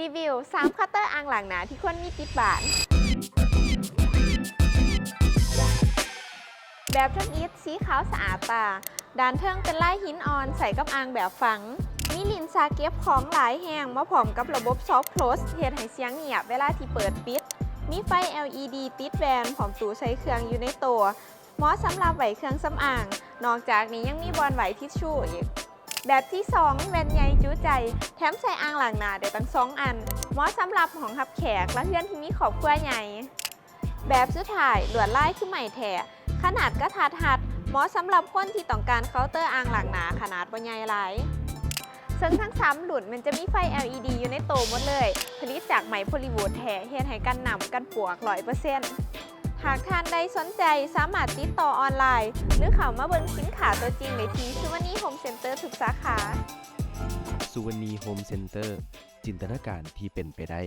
รีวิว3คัตเตอร์อ่างล้างหน้าที่ควรมีติดบ้านแบบเทิงอิฐสีขาวสะอาดตาด้านเทิงเป็นลายหินอ่อนใส่กับอ่างแบบฝังมีลิ้นชาเก็บของหลายแห่งมาพร้อมกับระบบซอฟต์โคลสเฮ็ดให้เสียงเงียบเวลาที่เปิดปิดมีไฟ LED ติดแวนพร้อมตู้ใช้เครื่องอยู่ในตัวเหมาะสำหรับไว้เครื่องสำอางนอกจากนี้ยังมีบอลไว้ทิชชู่อีกแบบที่2แว่นใหญ่จุใจแถมใส่อ่างล้างหน้าได้ตั้ง2อันเหมาะสำหรับห้องรับแขกและเพื่อนที่มีครอบครัวใหญ่แบบสุดท้ายลวดลายคือไหมแท้ขนาดกระทัดรัดเหมาะสำหรับคนที่ต้องการเคาน์เตอร์อ่างล้างหน้าขนาดบ่ใหญ่หลายซึ่งทั้ง3รุ่นมันจะมีไฟ LED อยู่ในโตหมดเลยผลิตจากไหมโพลีวูดแท้เฮ็ดให้กันหนำกันปวก 100%หากท่านใดสนใจสามารถติดต่อออนไลน์หรือเข้ามาเบิ่งสินค้าตัวจริงได้ที่สุวรรณีโฮมเซ็นเตอร์ทุกสาขาสุวรรณีโฮมเซ็นเตอร์จินตนาการที่เป็นไปได้